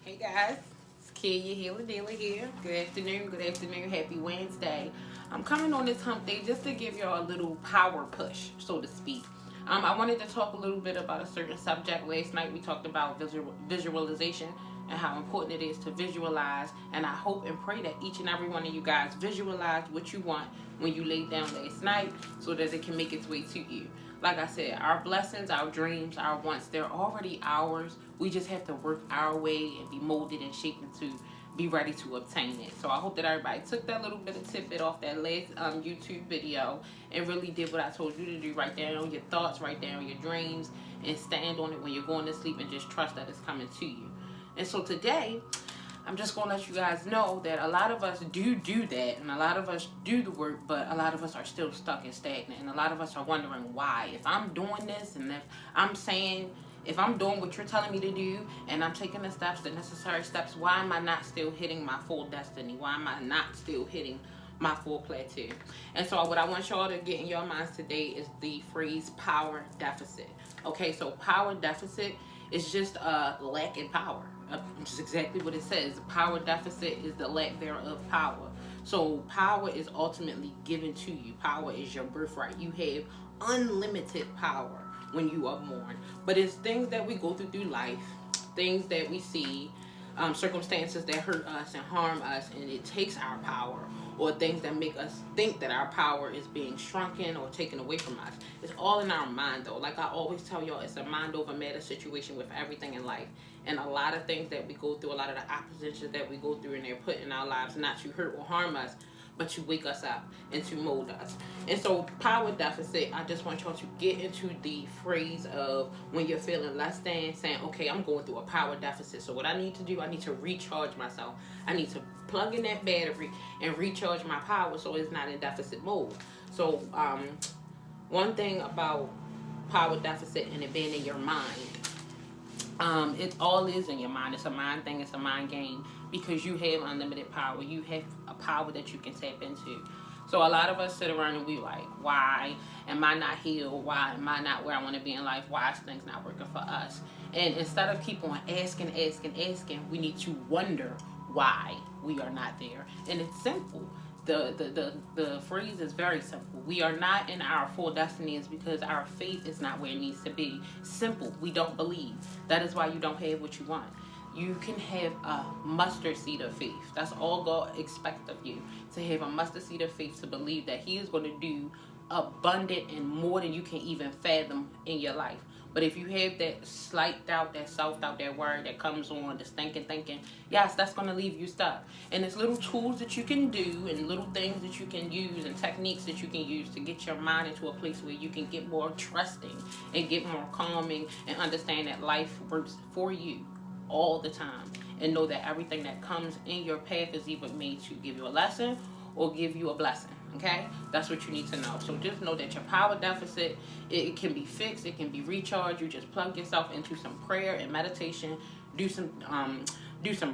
Hey guys, it's Kia Healer Dealer here. Good afternoon, happy Wednesday. I'm coming on this hump day just to give y'all a little power push, so to speak. I wanted to talk a little bit about a certain subject. Last night we talked about visualization and how important it is to visualize. And I hope and pray that each and every one of you guys visualize what you want when you laid down last night so that it can make its way to you. Like I said, our blessings, our dreams, our wants, they're already ours. We just have to work our way and be molded and shaped to be ready to obtain it. So I hope that everybody took that little bit of tidbit off that last YouTube video and really did what I told you to do. Write down your thoughts, write down your dreams, and stand on it when you're going to sleep and just trust that it's coming to you. And so today, I'm just going to let you guys know that a lot of us do that, and a lot of us do the work, but a lot of us are still stuck and stagnant, and a lot of us are wondering why. If I'm doing this, and if I'm doing what you're telling me to do, and I'm taking the steps, the necessary steps, why am I not still hitting my full destiny? Why am I not still hitting my full plateau? And so what I want y'all to get in your minds today is the phrase power deficit. Okay, so power deficit is just a lack in power. Which is exactly what it says. Power deficit is the lack thereof power. So power is ultimately given to you. Power is your birthright. You have unlimited power when you are born. But it's things that we go through life, things that we see, circumstances that hurt us and harm us, and it takes our power, or things that make us think that our power is being shrunken or taken away from us. It's all in our mind, though. Like I always tell y'all, it's a mind over matter situation with everything in life. And a lot of things that we go through, a lot of the oppositions that we go through, and they're put in our lives not to hurt or harm us, but to wake us up and to mold us. And so power deficit, I just want y'all to get into the phrase of when you're feeling less than, saying, okay, I'm going through a power deficit. So what I need to do, I need to recharge myself. I need to plug in that battery and recharge my power so it's not in deficit mode. So one thing about power deficit and it being in your mind, it all is in your mind. It's a mind thing. It's a mind game because you have unlimited power. You have a power that you can tap into. So a lot of us sit around and we like, why am I not healed? Why am I not where I want to be in life? Why is things not working for us? And instead of keep on asking, we need to wonder why we are not there. And it's simple. The phrase is very simple. We are not in our full destiny is because our faith is not where it needs to be. Simple. We don't believe. That is why you don't have what you want. You can have a mustard seed of faith. That's all God expects of you. To have a mustard seed of faith, to believe that He is going to do abundant and more than you can even fathom in your life. But if you have that slight doubt, that self-doubt, that word that comes on, this thinking, yes, that's going to leave you stuck. And there's little tools that you can do and little things that you can use and techniques that you can use to get your mind into a place where you can get more trusting and get more calming and understand that life works for you all the time. And know that everything that comes in your path is either made to give you a lesson or give you a blessing. Okay, that's what you need to know. So just know that your power deficit, it can be fixed, it can be recharged. You just plug yourself into some prayer and meditation, do some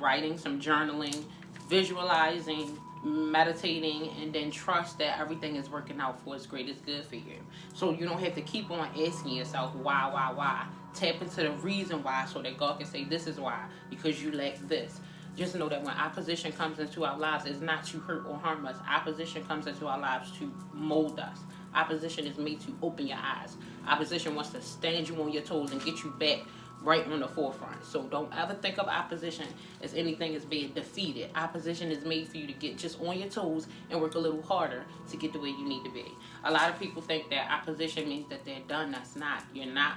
writing, some journaling, visualizing, meditating, and then trust that everything is working out for its greatest good for you. So you don't have to keep on asking yourself why. Tap into the reason why so that God can say this is why, because you lack this. Just know that when opposition comes into our lives, it's not to hurt or harm us. Opposition comes into our lives to mold us. Opposition is made to open your eyes. Opposition wants to stand you on your toes and get you back right on the forefront. So don't ever think of opposition as anything as being defeated. Opposition is made for you to get just on your toes and work a little harder to get to where you need to be. A lot of people think that opposition means that they're done. That's not. You're not.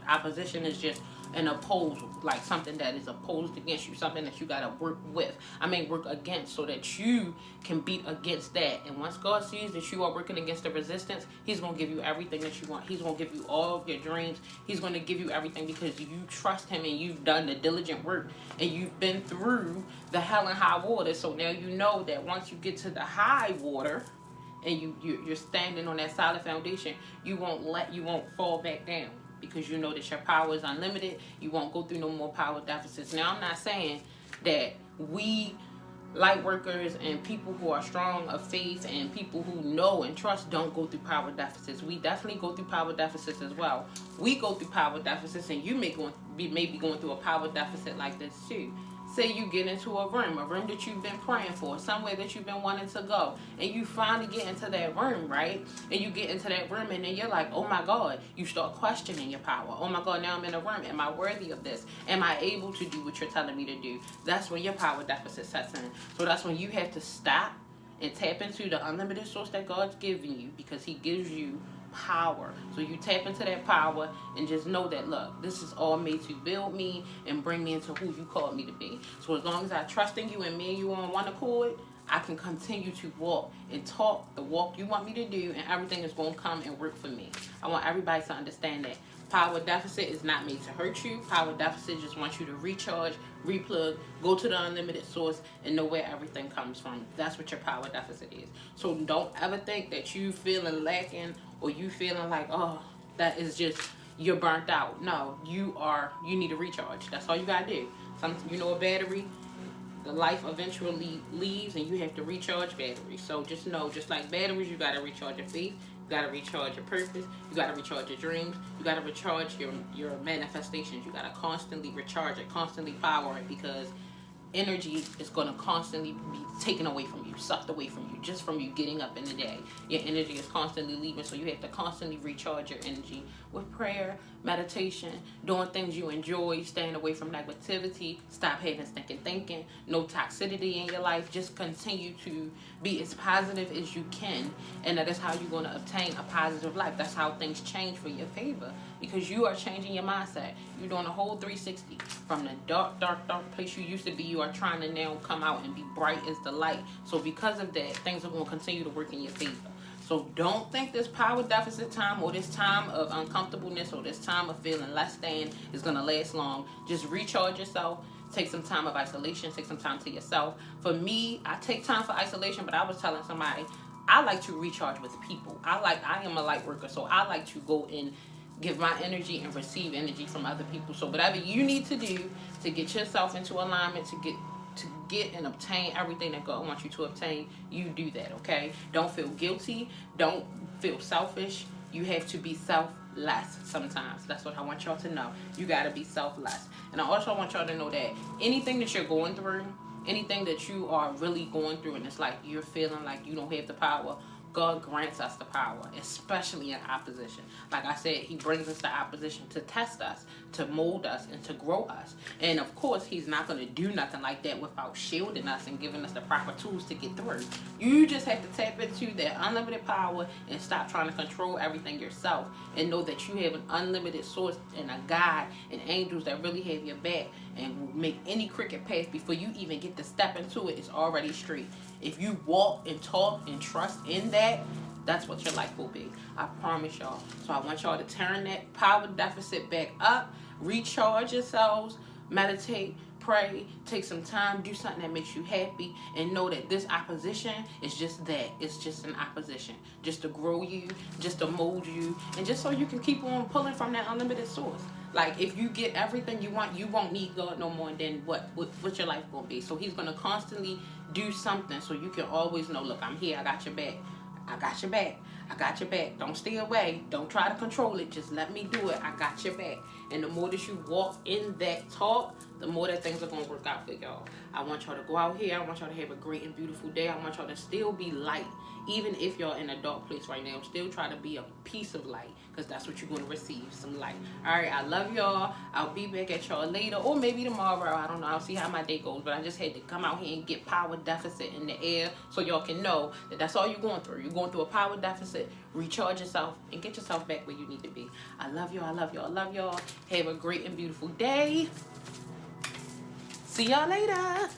Opposition is just an opposed, like something that is opposed against you, something that you got to work against so that you can beat against that. And once God sees that you are working against the resistance, He's going to give you everything that you want. He's going to give you all of your dreams. He's going to give you everything because you trust Him and you've done the diligent work and you've been through the hell and high water. So now you know that once you get to the high water and you're standing on that solid foundation, you won't fall back down. Because you know that your power is unlimited. You won't go through no more power deficits. Now, I'm not saying that we light workers and people who are strong of faith and people who know and trust don't go through power deficits. We definitely go through power deficits as well. We go through power deficits, and you may be going through a power deficit like this too. Say you get into a room that you've been praying for, somewhere that you've been wanting to go, and you finally get into that room, right? And you get into that room, and then you're like, oh my God, you start questioning your power. Oh my God, now I'm in a room. Am I worthy of this? Am I able to do what you're telling me to do? That's when your power deficit sets in. So that's when you have to stop and tap into the unlimited source that God's giving you, because he gives you power. So you tap into that power and just know that, look, this is all made to build me and bring me into who you called me to be. So as long as I trust in you and me and you on one accord, I can continue to walk and talk the walk you want me to do, and everything is going to come and work for me. I want everybody to understand that power deficit is not made to hurt you. Power deficit just wants you to recharge, replug, go to the unlimited source, and know where everything comes from. That's what your power deficit is. So don't ever think that you feeling lacking, or you feeling like, oh, that is just, you're burnt out. No, you need to recharge. That's all you gotta do. A battery, the life eventually leaves, and you have to recharge batteries. So just know, just like batteries, you gotta recharge your faith, you gotta recharge your purpose, you gotta recharge your dreams, you gotta recharge your manifestations. You gotta constantly recharge it, constantly power it, because energy is going to constantly be taken away from you, sucked away from you, just from you getting up in the day. Your energy is constantly leaving, so you have to constantly recharge your energy with prayer, meditation, doing things you enjoy, staying away from negativity, stop having stinking thinking, no toxicity in your life. Just continue to be as positive as you can, and that is how you're going to obtain a positive life. That's how things change for your favor, because you are changing your mindset. You're doing a whole 360 from the dark place you used to be. You are trying to now come out and be bright as the light. So because of that, things are going to continue to work in your favor. So don't think this power deficit time, or this time of uncomfortableness, or this time of feeling less than is going to last long. Just recharge yourself. Take some time of isolation. Take some time to yourself. For me, I take time for isolation, but I was telling somebody, I like to recharge with people. I am a light worker, so I like to go and give my energy and receive energy from other people. So whatever you need to do to get yourself into alignment, to get and obtain everything that God wants you to obtain, you do that, okay? Don't feel guilty. Don't feel selfish. You have to be selfless sometimes. That's what I want y'all to know. You got to be selfless. And I also want y'all to know that anything that you're going through, anything that you are really going through, and it's like you're feeling like you don't have the power, God grants us the power, especially in opposition. Like I said, he brings us to opposition to test us, to mold us, and to grow us. And of course, he's not going to do nothing like that without shielding us and giving us the proper tools to get through. You just have to tap into that unlimited power and stop trying to control everything yourself, and know that you have an unlimited source and a God and angels that really have your back and will make any crooked path before you even get to step into it. It's already straight. If you walk and talk and trust in that, that's what your life will be. I promise y'all. So I want y'all to turn that power deficit back up, recharge yourselves, meditate, pray, take some time, do something that makes you happy, and know that this opposition is just that. It's just an opposition, just to grow you, just to mold you, and just so you can keep on pulling from that unlimited source. Like, if you get everything you want, you won't need God no more. And then what's your life going to be? So he's going to constantly do something so you can always know, look, I'm here. I got your back. I got your back. I got your back. Don't stay away. Don't try to control it. Just let me do it. I got your back. And the more that you walk in that talk, the more that things are going to work out for y'all. I want y'all to go out here. I want y'all to have a great and beautiful day. I want y'all to still be light. Even if y'all in a dark place right now, still try to be a piece of light, because that's what you're going to receive, some light. All right, I love y'all. I'll be back at y'all later, or maybe tomorrow. I don't know. I'll see how my day goes. But I just had to come out here and get power deficit in the air so y'all can know that that's all you're going through. You're going through a power deficit. Recharge yourself and get yourself back where you need to be. I love y'all. I love y'all. I love y'all. Have a great and beautiful day. See y'all later.